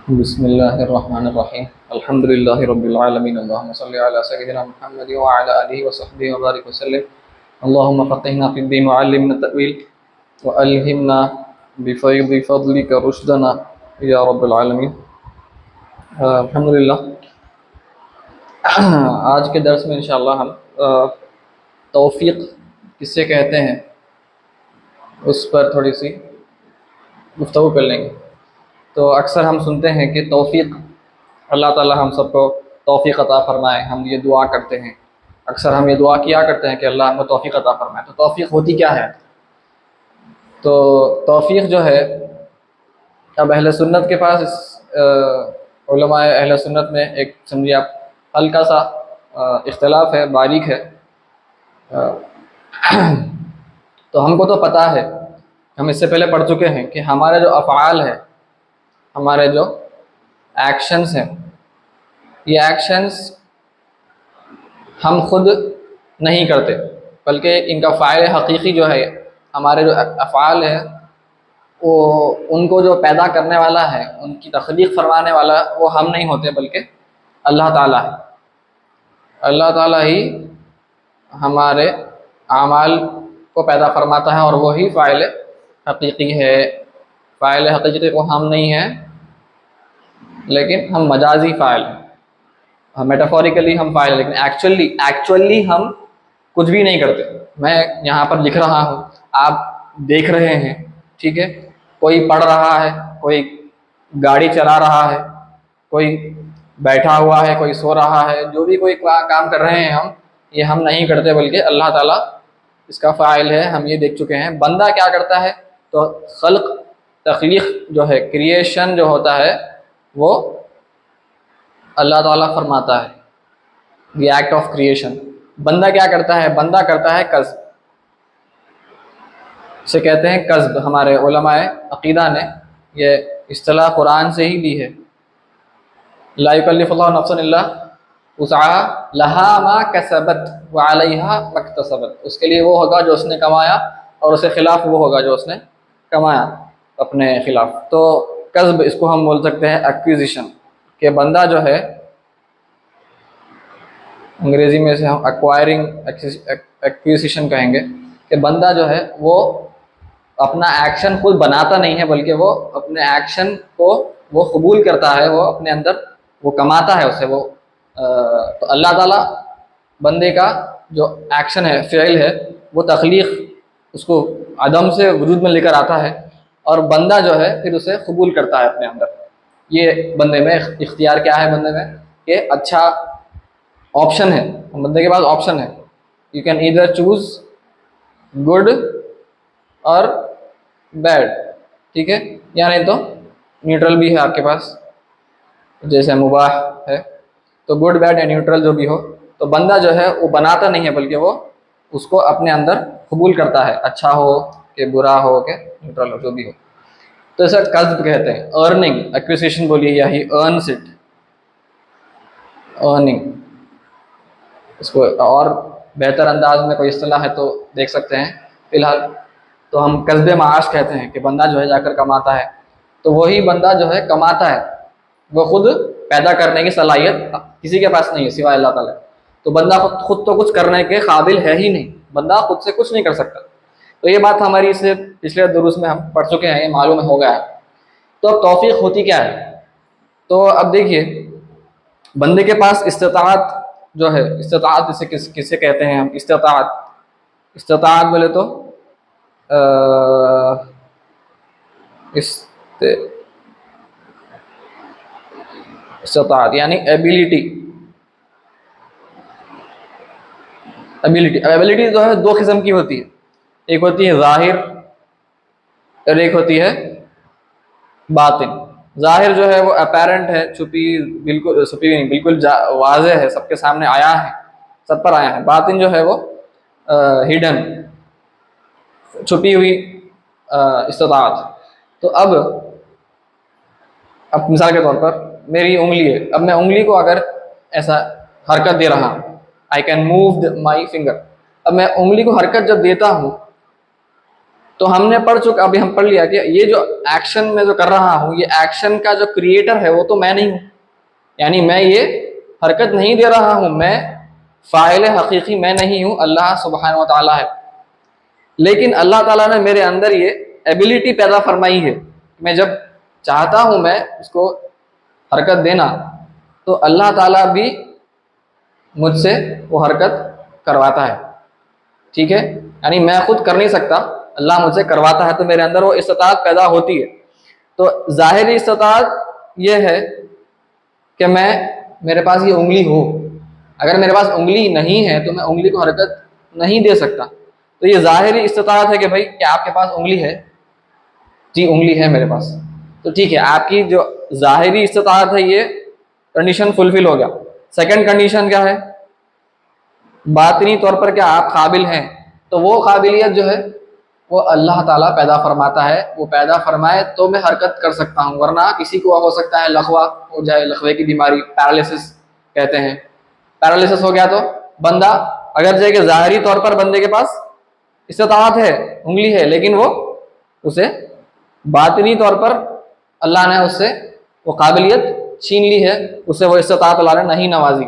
बिस्मिल्लाहिर्रहमानिर्रहीम अल्हम्दुलिल्लाहि रब्बिल आलमीन अल्लाहुम्मा सल्लि अला सय्यिदिना मुहम्मद व अला आलिहि व सहबिहि व बारिक वसल्लिम अल्लाहुम्मा फ़क़्हिना फ़िद्दीन व अल्लिमना तअवील व अल्हिमना बिफ़ैज़ि फ़ज़लिका रुश्दना या रब्बिल आलमीन। अल्हम्दुलिल्लाह, आज के दर्स में इंशाअल्लाह हम तौफ़ीक़ किससे कहते हैं उस पर थोड़ी सी गुफ्तगू कर लेंगे। तो अक्सर हम सुनते हैं कि तौफ़ीक़, अल्लाह ताला हम सबको तौफ़ीक़ अता फ़रमाए, हम ये दुआ करते हैं। अक्सर हम ये दुआ किया करते हैं कि अल्लाह हमको तौफ़ीक़ अता फ़रमाए। तो तौफ़ीक़ होती क्या है? तो तौफ़ीक़ जो है, अब अहले सुन्नत के पास उलमाए अहले सुन्नत में एक समझिए आप हल्का सा इख्तिलाफ़ है, बारीक है। तो हमको तो पता है, हम इससे पहले पढ़ चुके हैं कि हमारे जो अफ़आल है, हमारे जो एक्शंस हैं, ये एक्शंस हम खुद नहीं करते, बल्कि इनका फ़ाइल हकीकी जो है, हमारे जो अफ़आल है वो उनको जो पैदा करने वाला है, उनकी तख़लीक़ फरमाने वाला वो हम नहीं होते, बल्कि अल्लाह ताला है। अल्लाह ताला ही हमारे आमाल को पैदा फरमाता है और वही फ़ाइल हकीकी है। फ़ाइल हकीकी को हम नहीं हैं, लेकिन हम मजाजी फ़ाइल हैं, हम मेटाफोरिकली हम फ़ाइल हैं, लेकिन एक्चुअली हम कुछ भी नहीं करते। मैं यहाँ पर लिख रहा हूँ, आप देख रहे हैं, ठीक है। कोई पढ़ रहा है, कोई गाड़ी चला रहा है, कोई बैठा हुआ है, कोई सो रहा है, जो भी कोई काम कर रहे हैं ये हम नहीं करते, बल्कि अल्लाह ताला इसका फ़ाइल है। हम ये देख चुके हैं। बंदा क्या करता है? तो खल्क़, तख़लीक़ जो है, क्रिएशन जो होता है, वो अल्लाह ताला फरमाता है, द एक्ट ऑफ क्रिएशन। बंदा क्या करता है? बंदा करता है कस्ब, इसे कहते हैं कस्ब। हमारे उलमाए अक़ीदा ने ये इस्तिलाह कुरान से ही ली है। ला युकल्लिफ़ुल्लाहु नफ़्सन इल्ला वुसअहा लहा मा कसबत व अलैहा मक्तसबत। उसके लिए वो होगा जो उसने कमाया, और उसके खिलाफ वो होगा जो उसने कमाया अपने खिलाफ। तो कस्ब, इसको हम बोल सकते हैं एक्विजिशन, कि बंदा जो है, अंग्रेज़ी में से हम एक्वायरिंग एक्विजिशन कहेंगे, कि बंदा जो है वो अपना एक्शन खुद बनाता नहीं है, बल्कि वो अपने एक्शन को वो कबूल करता है, वो अपने अंदर वो कमाता है उसे वो। तो अल्लाह ताला बंदे का जो एक्शन है, फ़िल है, वो तख़लीक़, उसको अदम से वजूद में लेकर आता है, और बंदा जो है फिर उसे कबूल करता है अपने अंदर। ये बंदे में इख्तियार क्या है? बंदे में कि अच्छा ऑप्शन है, बंदे के पास ऑप्शन है। You can either choose good और बैड, ठीक है, या नहीं तो न्यूट्रल भी है आपके पास, जैसे मुबाह है। तो गुड, बैड या न्यूट्रल जो भी हो, तो बंदा जो है वो बनाता नहीं है, बल्कि वो उसको अपने अंदर कबूल करता है, अच्छा हो कि बुरा हो कि न्यूट्रल हो, जो भी हो। तो इसे कस्ब कहते हैं। अर्निंग, एक्विजिशन बोलिए, या ही अर्न्स इट, अर्निंग। इसको और बेहतर अंदाज में कोई इस्तिलाह है तो देख सकते हैं। फ़िलहाल तो हम कस्ब माश कहते हैं कि बंदा जो है जाकर कमाता है। तो वही बंदा जो है कमाता है, वो खुद पैदा करने की सलाहियत किसी के पास नहीं है सिवाय अल्लाह ताला। तो बंदा खुद तो कुछ करने के काबिल है ही नहीं, बंदा खुद से कुछ नहीं कर सकता। तो ये बात हमारी इससे पिछले दुरूस में हम पढ़ चुके हैं, ये मालूम हो गया है। तो अब तौफ़ीक़ होती क्या है? तो अब देखिए, बंदे के पास इस्तिताअत जो है, इस्तिताअत जिसे किसे कहते हैं हम? इस्तिताअत बोले तो इस्तिताअत यानी एबिलिटी। एबिलिटी जो है दो किस्म की होती है, एक होती है ज़ाहिर और एक होती है बातिन। ज़ाहिर जो है वो अपेरेंट है, छुपी नहीं, बिल्कुल वाज़ेह है, सबके सामने आया है, सब पर आया है। बातिन जो है वो हिडन, छुपी हुई इस्तिताअत। तो अब मिसाल के तौर पर मेरी उंगली है, अब मैं उंगली को अगर ऐसा हरकत दे रहा हूँ, I can move my finger. अब मैं उंगली को हरकत जब देता हूँ, तो हमने पढ़ चुका, अभी हम पढ़ लिया कि ये जो एक्शन में जो कर रहा हूँ, ये एक्शन का जो क्रिएटर है वो तो मैं नहीं हूँ, यानी मैं ये हरकत नहीं दे रहा हूँ, मैं फ़ाइल हकीकी मैं नहीं हूँ, अल्लाह सुब्हानहू व तआला है। लेकिन अल्लाह ताला ने मेरे अंदर ये एबिलिटी पैदा फरमाई है, मैं जब चाहता हूँ मैं उसको हरकत देना, तो अल्लाह ताला भी मुझसे वो हरकत करवाता है। ठीक है, यानी मैं खुद कर नहीं सकता, अल्लाह मुझसे करवाता है, तो मेरे अंदर वो इस्तिताअत पैदा होती है। तो ज़ाहिरी इस्तिताअत ये है कि मेरे पास ये उंगली हो, अगर मेरे पास उंगली नहीं है तो मैं उंगली को हरकत नहीं दे सकता। तो ये ज़ाहिरी इस्तिताअत है कि भाई क्या आपके पास उंगली है? जी उंगली है मेरे पास, तो ठीक है, आपकी जो ज़ाहिरी इस्तिताअत है ये कंडीशन फुलफिल हो गया। सेकंड कंडीशन क्या है? बातिनी तौर पर क्या आप काबिल हैं? तो वो काबिलियत जो है वो अल्लाह ताला पैदा फरमाता है, वो पैदा फरमाए तो मैं हरकत कर सकता हूँ, वरना किसी को हो सकता है लखवा हो जाए, लखवे की बीमारी, पैरालिसिस कहते हैं, पैरालिसिस हो गया तो बंदा अगर जैसे कि ज़ाहिरी तौर पर बंदे के पास इस्तिताअत है, उंगली है, लेकिन वो उसे बातिनी तौर पर अल्लाह ने उससे वो काबिलियत छीन ली है, उससे वो इस्तिताअत अल्लाह ने नहीं नवाजी।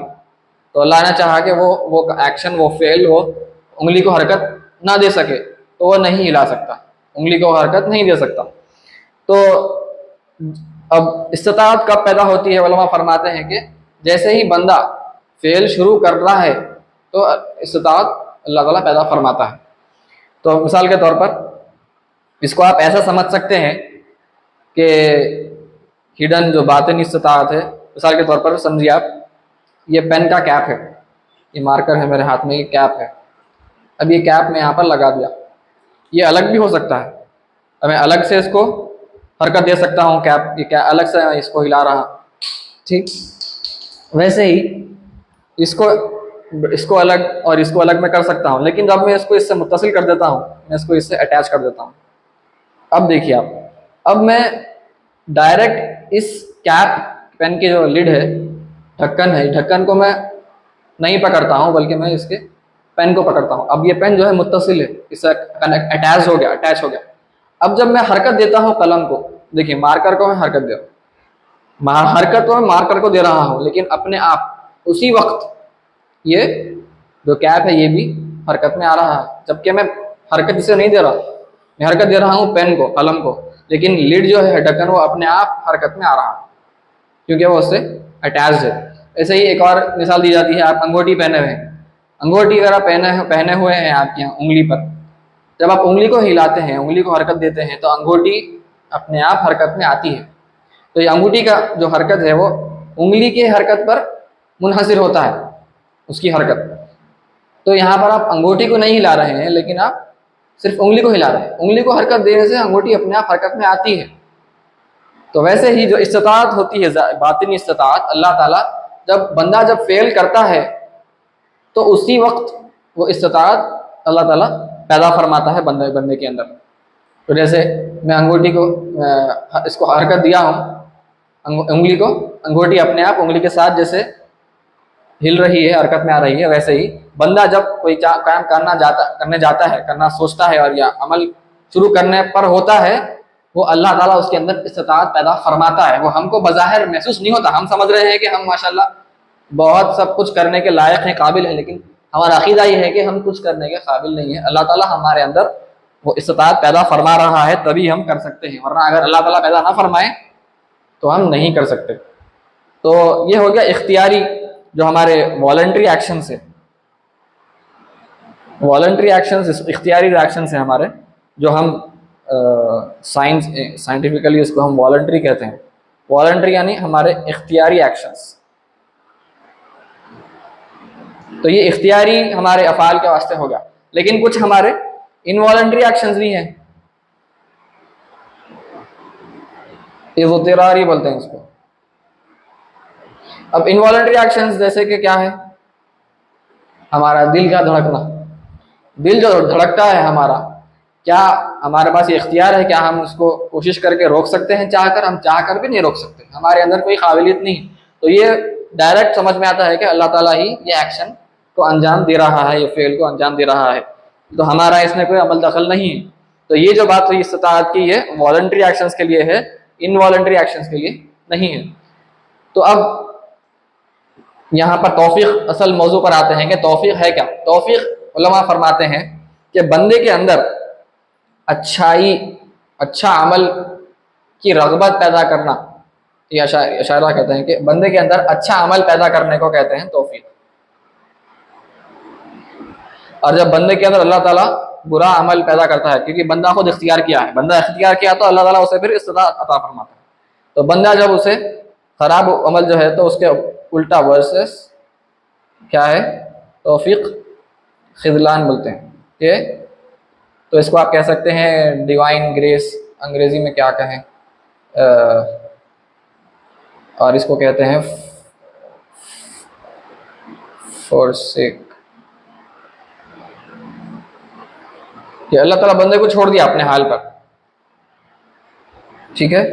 तो अल्लाह ने चाहा कि वो एक्शन, वो फेल, वो उंगली को हरकत ना दे सके, तो वह नहीं हिला सकता, उंगली को हरकत नहीं दे सकता। तो अब इस्तिताअत कब पैदा होती है? उलमा फरमाते हैं कि जैसे ही बंदा फेल शुरू कर रहा है तो इस्तिताअत अल्लाह ताला पैदा फरमाता है। तो मिसाल के तौर पर इसको आप ऐसा समझ सकते हैं कि हिडन जो बातिनी इस्तिताअत है, मिसाल के तौर पर समझिए आप, ये पेन का कैप है, ये मार्कर है मेरे हाथ में, ये कैप है। अब ये कैप मैं यहाँ पर लगा दिया, ये अलग भी हो सकता है, अब मैं अलग से इसको हरकत दे सकता हूँ, कैप ये क्या अलग से मैं इसको हिला रहा, ठीक। वैसे ही इसको अलग और इसको अलग मैं कर सकता हूँ, लेकिन जब मैं इसको इससे मुत्तसिल कर देता हूँ, मैं इसको इससे अटैच कर देता हूँ, अब देखिए आप, अब मैं डायरेक्ट इस कैप पेन की जो लिड है, ढक्कन है, ढक्कन को मैं नहीं पकड़ता हूँ, बल्कि मैं इसके पेन को पकड़ता हूँ। अब ये पेन जो है मुत्तसिल है, इससे अटैच हो गया। अब जब मैं हरकत देता हूँ कलम को, देखिए मार्कर को मैं हरकत दे रहा हूँ, हरकत तो मैं मार्कर को दे रहा हूँ, लेकिन अपने आप उसी वक्त ये जो कैप है ये भी हरकत में आ रहा है, जबकि मैं हरकत इसे नहीं दे रहा, मैं हरकत दे रहा हूँ पेन को, कलम को, लेकिन लिड जो है ढक्कन वो अपने आप हरकत में आ रहा है, क्योंकि वो उससे अटैच्ड है। ऐसे ही एक और मिसाल दी जाती है, आप अंगूठी पहने हुए हैं, अंगूठी अगर आप पहने हुए हैं आपकी उंगली पर, जब आप उंगली को हिलाते हैं, उंगली को हरकत देते हैं, तो अंगूठी अपने आप हरकत में आती है। तो ये अंगूठी का जो हरकत है वो उंगली की हरकत पर मुनहसिर होता है, उसकी हरकत। तो यहाँ पर आप अंगूठी को नहीं हिला रहे हैं, लेकिन आप सिर्फ उंगली को हिला रहे हैं, उंगली को हरकत देने से अंगूठी अपने आप हरकत में आती है। तो वैसे ही जो इस्तिताअत होती है, बातिनी इस्तिताअत, अल्लाह ताला जब फेल करता है तो उसी वक्त वो इस्तिताअत अल्लाह ताला पैदा फरमाता है बंदे के अंदर। तो जैसे मैं अंगूठी को इसको हरकत दिया हूँ, उंगली को, अंगूठी अपने आप उंगली के साथ जैसे हिल रही है, हरकत में आ रही है, वैसे ही बंदा जब कोई काम करने जाता है, करना सोचता है और या अमल शुरू करने पर होता है, वो अल्लाह ताला उसके अंदर इस्तिताअत पैदा फरमाता है। वो हमको बज़ाहिर महसूस नहीं होता, हम समझ रहे हैं कि हम माशाल्लाह बहुत सब कुछ करने के लायक हैं, काबिल हैं, लेकिन हमारा अकीदा ये है कि हम कुछ करने के काबिल नहीं है। अल्लाह ताला हमारे अंदर वो इस्तिताअत पैदा फरमा रहा है, तभी हम कर सकते हैं, वरना अगर अल्लाह ताला पैदा ना फरमाए तो हम नहीं कर सकते। तो ये हो गया इख्तियारी, जो हमारे वॉलंटरी एक्शंस है, वॉलंटरी एक्शंस, इख्तियारी एक्शंस हैं हमारे, जो हम साइंटिफिकली इसको हम वॉलंटरी कहते हैं। वॉलंटरी यानी हमारे इख्तियारी एक्शंस। तो ये इख्तियारी हमारे अफ़ाल के वास्ते हो गया, लेकिन कुछ हमारे इनवॉलंटरी एक्शंस भी हैं, इज़्तिरारी बोलते हैं इसको। अब इनवॉलंटरी एक्शंस जैसे कि क्या है, हमारा दिल का धड़कना, दिल जो धड़कता है हमारा, क्या हमारे पास ये इख्तियार है, क्या हम उसको कोशिश करके रोक सकते हैं चाहकर? हम चाहकर भी नहीं रोक सकते, हमारे अंदर कोई काबिलियत नहीं। तो ये डायरेक्ट समझ में आता है कि अल्लाह ताला ही ये एक्शन को अंजाम दे रहा है, ये फेल को अंजाम दे रहा है, तो हमारा इसमें कोई अमल दखल नहीं है। तो ये जो बात हुई इस्तिताअत की, ये वॉलंटरी एक्शंस के लिए है, इनवॉलंटरी एक्शंस के लिए नहीं है। तो अब यहाँ पर तौफीक असल मौजू पर आते हैं कि तौफीक है क्या। तौफीक उलमा फरमाते हैं कि बंदे के अंदर अच्छाई, अच्छा अमल की रगबत पैदा करना, ये अशायरा कहते हैं कि बंदे के अंदर अच्छा अमल पैदा करने को कहते हैं तौफीक। और जब बंदे के अंदर अल्लाह ताला बुरा अमल पैदा करता है, क्योंकि बंदा खुद इख्तियार किया है, बंदा इख्तियार किया तो अल्लाह ताला उसे फिर इस्तिताअत अता फरमाता है। तो बंदा जब उसे खराब अमल जो है तो उसके उल्टा वर्सेस क्या है, तौफीक खिज़लान बोलते हैं कि, तो इसको आप कह सकते हैं डिवाइन ग्रेस, अंग्रेजी में क्या कहें, और इसको कहते हैं फोर्सेक, कि अल्लाह ताला बंदे को छोड़ दिया अपने हाल पर, ठीक है,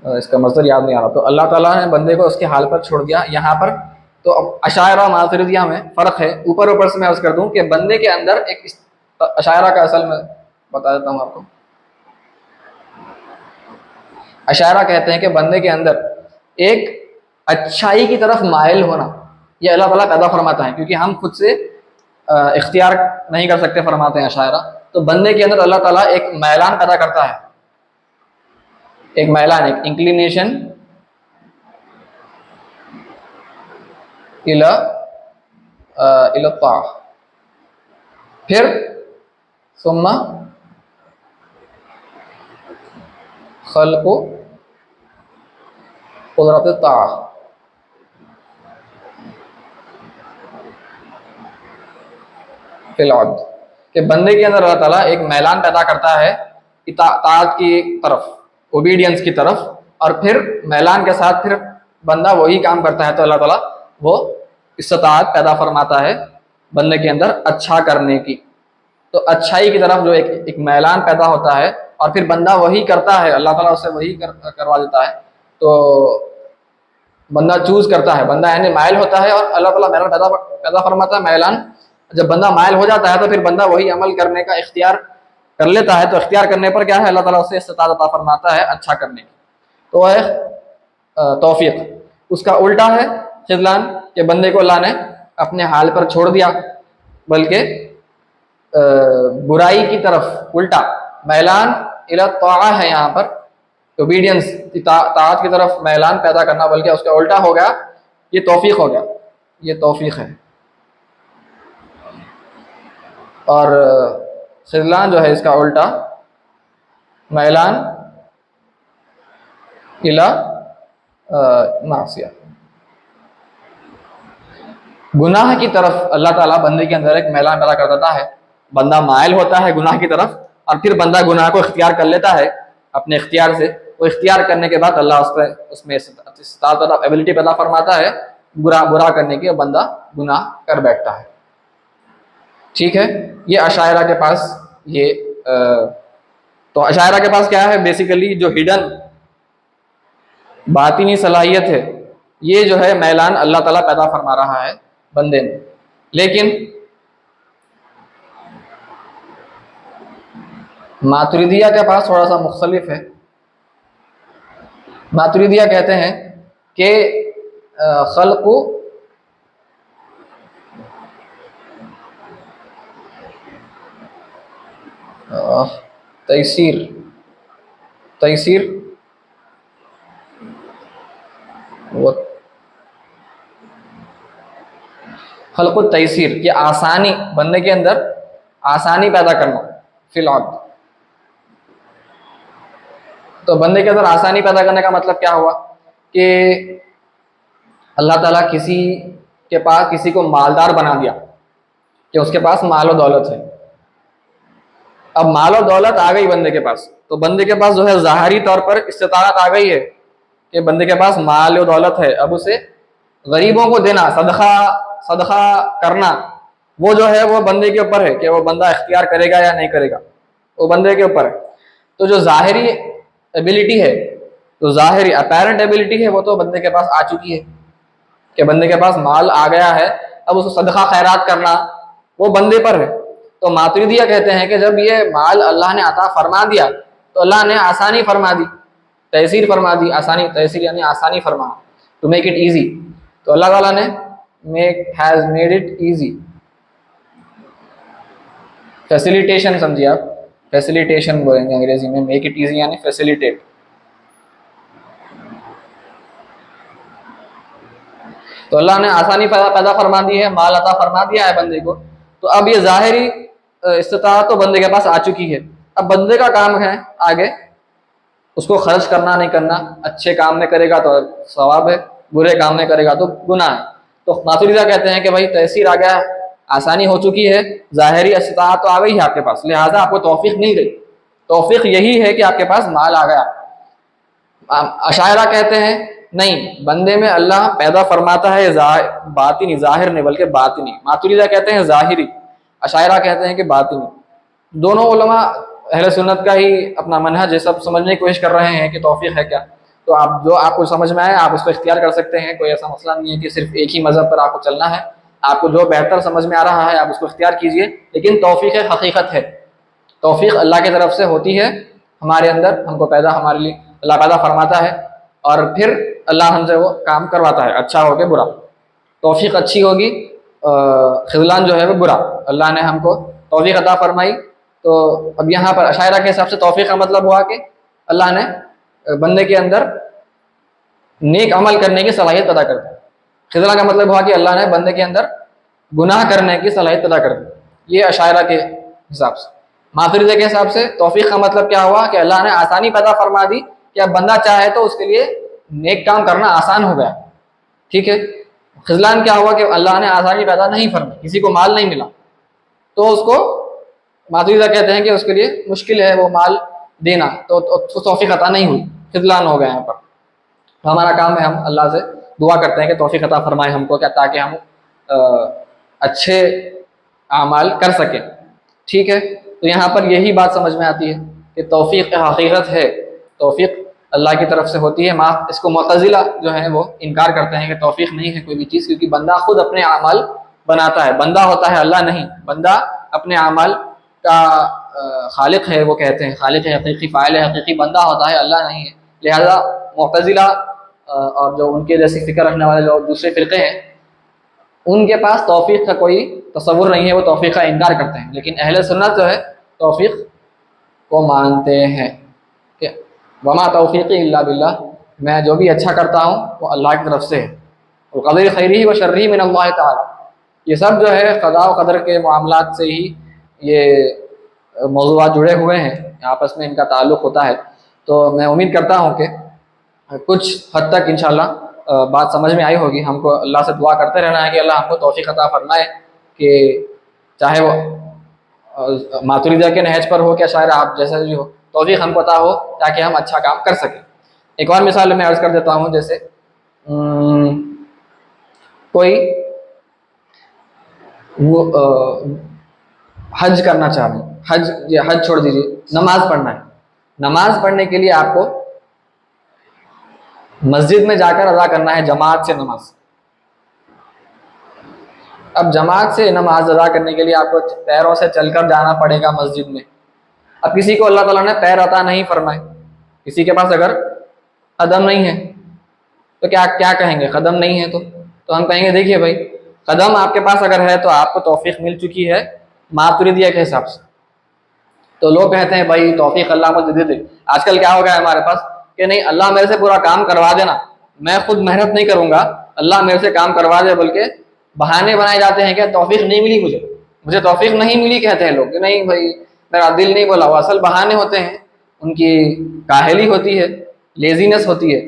इसका मज़दर याद नहीं आ रहा। तो अल्लाह ताला ने बंदे को उसके हाल पर छोड़ दिया यहाँ पर। तो अब अशायरा मातुरिदिया में फ़र्क है। ऊपर ऊपर से मैं अर्ज़ कर दूँ कि बंदे के अंदर एक अशायरा का असल में बता देता हूँ आपको। अशायरा कहते हैं कि बंदे के अंदर एक अच्छाई की तरफ माइल होना, यह अल्लाह ताला पैदा फरमाता है, क्योंकि हम खुद से इख्तियार नहीं कर सकते, फरमाते हैं अशायरा। तो बंदे के अंदर अल्लाह ताला एक मैलान पैदा करता है, एक मैलान, एक इंक्लिनेशन इला ताअह, फिर सुम्मा खल्क़ु कुदरत ताअह, फिल अब्द, कि बंदे के अंदर अल्लाह ताला एक मैलान पैदा करता है इताअत की तरफ, ओबीडियंस की तरफ, और फिर मैलान के साथ फिर बंदा वही काम करता है तो अल्लाह ताला वो इस्तिताअत पैदा फरमाता है बंदे के अंदर अच्छा करने की। तो अच्छाई की तरफ जो एक मैलान पैदा होता है और फिर बंदा वही करता है, अल्लाह ताला उससे वही करवा देता है। तो बंदा चूज करता है, बंदा यानी माइल होता है और अल्लाह ताला मैलान पैदा फरमाता है। मैलान जब बंदा माइल हो जाता है तो फिर बंदा वही अमल करने का इख्तियार कर लेता है। तो इख्तियार करने पर क्या है, अल्लाह ताला उसे इस्तिताअत अता फरमाता है अच्छा करने की। तो वह है तौफीक। उसका उल्टा है खिज़लान, के बंदे को अल्लाह ने अपने हाल पर छोड़ दिया, बल्कि बुराई की तरफ उल्टा मैलान इला ताअह है यहाँ पर, ओबीडियंस ताअत की तरफ मैलान पैदा करना, बल्कि उसका उल्टा हो गया, ये तौफीक हो गया, ये तौफीक है। और खिज़लान जो है इसका उल्टा मैलान इला मासिया, गुनाह की तरफ अल्लाह ताला बंदे के अंदर एक मैलान पैदा कर देता है। बंदा माइल होता है गुनाह की तरफ और फिर बंदा गुनाह को इख्तियार कर लेता है अपने इख्तियार से। वो इख्तियार करने के बाद अल्लाह उसमें एबिलिटी पैदा फरमाता है बुरा करने की, बंदा गुनाह कर बैठता है। ठीक है, ये अशायरा के पास ये तो अशायरा के पास क्या है, बेसिकली जो हिडन बातिनी सलाहियत है, ये जो है मैलान अल्लाह ताला पैदा फरमा रहा है बंदे में। लेकिन मातुरिदिया के पास थोड़ा सा मुख्तलिफ है। मातुरिदिया कहते हैं कि खल्क़ु तैसीर वो खल्क़ु तैसीर की आसानी, बंदे के अंदर आसानी पैदा करना फिल अब्द। तो बंदे के अंदर आसानी पैदा करने का मतलब क्या हुआ कि अल्लाह ताला किसी को मालदार बना दिया कि उसके पास माल और दौलत है। अब माल और दौलत आ गई बंदे के पास, तो बंदे के पास जो है ज़ाहिरी तौर पर इस्तिताअत आ गई है कि बंदे के पास माल और दौलत है। अब उसे गरीबों को देना, सदका करना, वो जो है वो बंदे के ऊपर है कि वो बंदा इख्तियार करेगा या नहीं करेगा, वो बंदे के ऊपर है। तो जो ज़ाहिरी एबिलिटी है, तो ज़ाहिरी अपैरेंट एबिलिटी है, वो तो बंदे के पास आ चुकी है कि बंदे के पास माल आ गया है। अब उसको सदका खैरात करना वो बंदे पर है। तो मातुरिदिया कहते हैं कि जब ये माल अल्लाह ने अता फरमा दिया तो अल्लाह ने आसानी फरमा दी, तयसीर फरमा दी। आसानी, तयसीर यानी आसानी फरमा, टू मेक इट ईजी। तो अल्लाह ताला ने has made it easy, facilitation समझिए आप, फैसिलिटेशन बोलेंगे अंग्रेजी में, मेक इट ईजी यानी फैसिलिटेट। तो अल्लाह ने आसानी पैदा फरमा दी है, माल अता फरमा दिया है बंदे को। तो अब ये ज़ाहिरी इस्तिताअत तो बंदे के पास आ चुकी है। अब बंदे का काम है आगे उसको खर्च करना नहीं करना। अच्छे काम में करेगा तो सवाब है, बुरे काम में करेगा तो गुनाह है। तो मातुरिदिया कहते हैं कि भाई तयसीर आ गया, आसानी हो चुकी है, ज़ाहिरी इस्तिताअत तो आ गई है आपके पास, लिहाजा आपको तौफीक मिल गई। तौफीक यही है कि आपके पास माल आ गया। अशायरा कहते हैं नहीं, बंदे में अल्लाह पैदा फरमाता है बातिनी, ज़ाहिर नहीं बल्कि बातिनी। मातुरिदिया कहते हैं ज़ाहिरी, अशायरा कहते हैं कि बातिनी। दोनों उलमा अहले सुन्नत का ही अपना मनहज है, सब समझने की कोशिश कर रहे हैं कि तौफीक है क्या। तो आप जो आपको समझ में आए आप उसको इख्तियार कर सकते हैं, कोई ऐसा मसला नहीं है कि सिर्फ एक ही मज़हब पर आपको चलना है। आपको जो बेहतर समझ में आ रहा है आप उसको इख्तियार कीजिए, लेकिन तौफीक हकीकत है, तौफीक अल्लाह की तरफ से होती है हमारे अंदर, हमको पैदा हमारे लिए अल्लाह पैदा फरमाता है और फिर अल्लाह हमसे वो काम करवाता है, अच्छा हो के बुरा। तौफीक अच्छी होगी, खिज़लान जो है वो बुरा। अल्लाह ने हमको तौफीक अता फरमाई। तो अब यहाँ पर अशायरा के हिसाब से तौफीक का मतलब हुआ कि अल्लाह ने बंदे के अंदर नेक अमल करने की सलाहियत पैदा कर दी। खिज़लान का मतलब हुआ कि अल्लाह ने बंदे के अंदर गुनाह करने की सलाहियत पैदा कर दी। ये अशायरा के हिसाब से। मातुरिदिया के हिसाब से तौफीक का मतलब क्या हुआ कि अल्लाह ने आसानी पैदा फरमा दी कि अब बंदा चाहे तो उसके लिए नेक काम करना आसान हो गया। ठीक है। खिज़लान क्या हुआ कि अल्लाह ने आसानी पैदा नहीं फरमाई, किसी को माल नहीं मिला तो उसको मातुरिदिया कहते हैं कि उसके लिए मुश्किल है वो माल देना, तो तौफीक अता नहीं हुई, खिज़लान हो गया यहाँ पर। तो हमारा काम है हम अल्लाह से दुआ करते हैं कि तौफीक अता फरमाए हमको, क्या ताकि हम अच्छे आमाल कर सकें। ठीक है। तो यहाँ पर यही बात समझ में आती है कि तौफीक हकीकत है, तौफीक अल्लाह की तरफ से होती है। इसको मुअतज़िला जो है वो इनकार करते हैं कि तौफीक नहीं है कोई भी चीज़, क्योंकि बंदा खुद अपने आमाल बनाता है, बंदा होता है अल्लाह नहीं। बंदा अपने आमाल का खालिक है, वो कहते हैं खालिक हकीकी, फ़ाइल हकीकी बंदा होता है, अल्लाह नहीं है। लिहाजा मुअतज़िला और जो उनके जैसी फ़िक्र रखने वाले जो दूसरे फ़िरक़े हैं उनके पास तौफीक का कोई तसव्वुर नहीं है, वो तौफीक का इनकार करते हैं। लेकिन अहले सुन्नत जो है तौफीक को मानते हैं कि वमा तौफीक़ी इल्ला बिल्लाह, मैं जो भी अच्छा करता हूँ वो अल्लाह की तरफ से है। और क़दर खैरिही व शर्रिही मिन अल्लाह ताला, ये सब जो है क़ज़ा व क़दर के मामलात से ही ये मौज़ूआत जुड़े हुए हैं, आपस में इनका ताल्लुक़ होता है। तो मैं उम्मीद करता हूँ कि कुछ हद तक इंशाअल्लाह बात समझ में आई होगी। हमको अल्लाह से दुआ करते रहना है कि अल्लाह हमको तौफीक अता फरमाए, कि चाहे वो मातुरिदिया के नहज पर हो क्या शायर आप जैसा भी हो, तौफीक हमको अता हो ताकि हम अच्छा काम कर सकें। एक और मिसाल मैं अर्ज़ कर देता हूँ, जैसे कोई वो हज करना चाह रहे हैं, हज छोड़ दीजिए, नमाज पढ़ना है। नमाज पढ़ने के लिए आपको मस्जिद में जाकर अदा करना है, जमात से नमाज। अब जमात से नमाज अदा करने के लिए आपको पैरों से चलकर जाना पड़ेगा मस्जिद में। अब किसी को अल्लाह ताला ने पैर अता नहीं फरमाए, किसी के पास अगर कदम नहीं है तो क्या क्या कहेंगे, कदम नहीं है तो हम कहेंगे देखिए भाई, कदम आपके पास अगर है तो आपको तौफीक मिल चुकी है मातुरिदिया के हिसाब से। तो लोग कहते हैं भाई तौफीक अल्लाह मुझे दे दे। आजकल क्या हो गया है हमारे पास कि नहीं, अल्लाह मेरे से पूरा काम करवा देना, मैं खुद मेहनत नहीं करूंगा, अल्लाह मेरे से काम करवा दे, बल्कि बहाने बनाए जाते हैं कि तौफीक नहीं मिली, मुझे तौफीक नहीं मिली कहते हैं लोग कि नहीं भाई मेरा दिल नहीं बोला। वो असल बहाने होते हैं, उनकी काहली होती है, लेजीनेस होती है।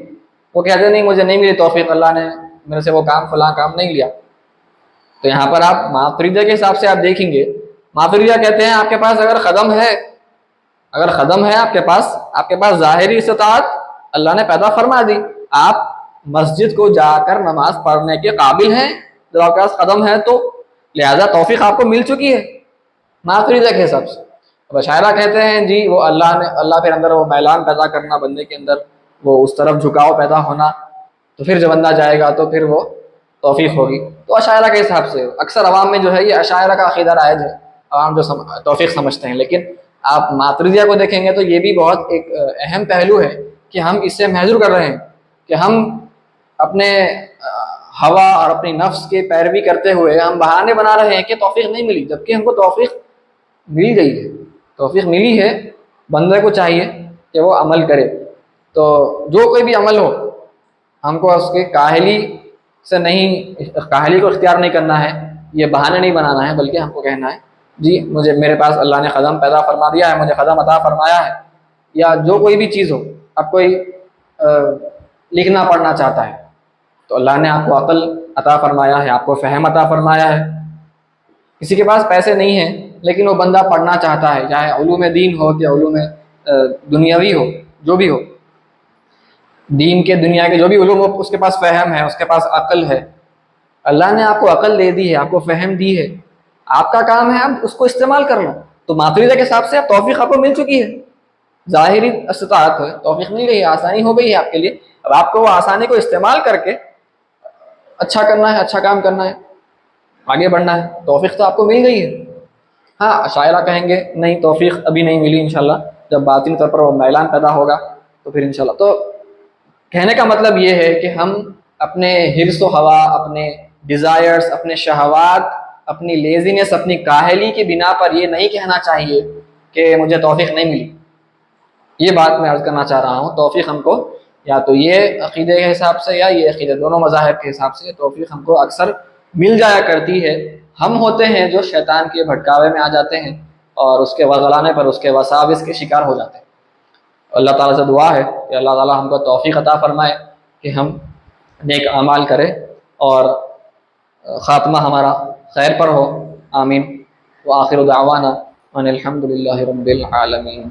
वो कहते हैं नहीं मुझे नहीं मिली तौफीक, अल्लाह ने मेरे से वो काम फलां काम नहीं लिया। तो यहाँ पर आप मातुरिदिया के हिसाब से आप देखेंगे, मातुरिदिया कहते हैं आपके पास अगर कदम है, आपके पास ज़ाहिरी इस्तिताअत अल्लाह ने पैदा फरमा दी, आप मस्जिद को जाकर नमाज पढ़ने के काबिल हैं, जब आपके पास कदम है तो लिहाजा तौफीक आपको मिल चुकी है मातुरिदिया के हिसाब से। अब अशायरा कहते हैं जी वो अल्लाह फिर अंदर वो मैलान पैदा करना, बंदे के अंदर वो उस तरफ झुकाव पैदा होना, तो फिर जब बंदा जाएगा तो फिर वो तौफीक होगी। तो अशायरा के हिसाब से अक्सर अवाम में जो है ये अशायरा का अकीदा राइज है। आवाम जो तौफीक समझते हैं। लेकिन आप मातरिया को देखेंगे तो ये भी बहुत एक अहम पहलू है कि हम इससे महजूर कर रहे हैं कि हम अपने हवा और अपनी नफ्स की पैरवी करते हुए हम बहाने बना रहे हैं कि तौफीक नहीं मिली, जबकि हमको तौफीक मिल गई है, तौफीक मिली है। बंदे को चाहिए कि वो अमल करे। तो जो कोई भी अमल हो हमको उसके काहली से नहीं, काहली को इख्तियार नहीं करना है, ये बहाने नहीं बनाना है, बल्कि हमको कहना है जी मुझे मेरे पास अल्लाह ने कदम पैदा फरमा दिया है, मुझे कदम अता फरमाया है। या जो कोई भी चीज़ हो, अब कोई लिखना पढ़ना चाहता है तो अल्लाह ने आपको अकल अता फरमाया है, आपको फ़हम अता फरमाया है। किसी के पास पैसे नहीं हैं लेकिन वो बंदा पढ़ना चाहता है, चाहे उलूम दीन हो या उलूम दुनियावी हो, जो भी हो, दीन के दुनिया के जो भी उलूम हो, उसके पास फ़हम है, उसके पास अकल है। अल्लाह ने आपको अकल दे दी है, आपको फ़हम दी है, आपका काम है आप उसको इस्तेमाल कर लो। तो मातरीदा के हिसाब से अब तौफीक आपको मिल चुकी है, ज़ाहिरी इस्तिताअत है, तौफीक मिल गई है, आसानी हो गई है आपके लिए। अब आपको वो आसानी को इस्तेमाल करके अच्छा करना है, अच्छा काम करना है, आगे बढ़ना है। तौफीक तो आपको मिल गई है। हाँ, शायरा कहेंगे नहीं तौफीक अभी नहीं मिली, इंशाल्लाह जब बातिन तौर पर वो मैलान पैदा होगा तो फिर इंशाल्लाह। तो कहने का मतलब ये है कि हम अपने हिर्स व हवा, अपने डिज़ायर्स, अपने शहवात, अपनी लेजीनेस, अपनी काहली की बिना पर ये नहीं कहना चाहिए कि मुझे तौफीक नहीं मिली। ये बात मैं अर्ज़ करना चाह रहा हूँ। तौफीक हमको या तो ये अक़ीदे के हिसाब से या ये अक़ीदे, दोनों मज़ाहिब के हिसाब से तौफीक हमको अक्सर मिल जाया करती है। हम होते हैं जो शैतान के भटकावे में आ जाते हैं और उसके वगलाने पर, उसके वसाविस के शिकार हो जाते हैं। अल्लाह ताला से दुआ है कि अल्लाह ताला हमको तौफीक अता फरमाए कि हम नेक अमाल करें और ख़ात्मा हमारा खैर पर हो। आमीन। व आखिर दावाना अनिल हम्दुलिल्लाहि रब्बिल आलमीन।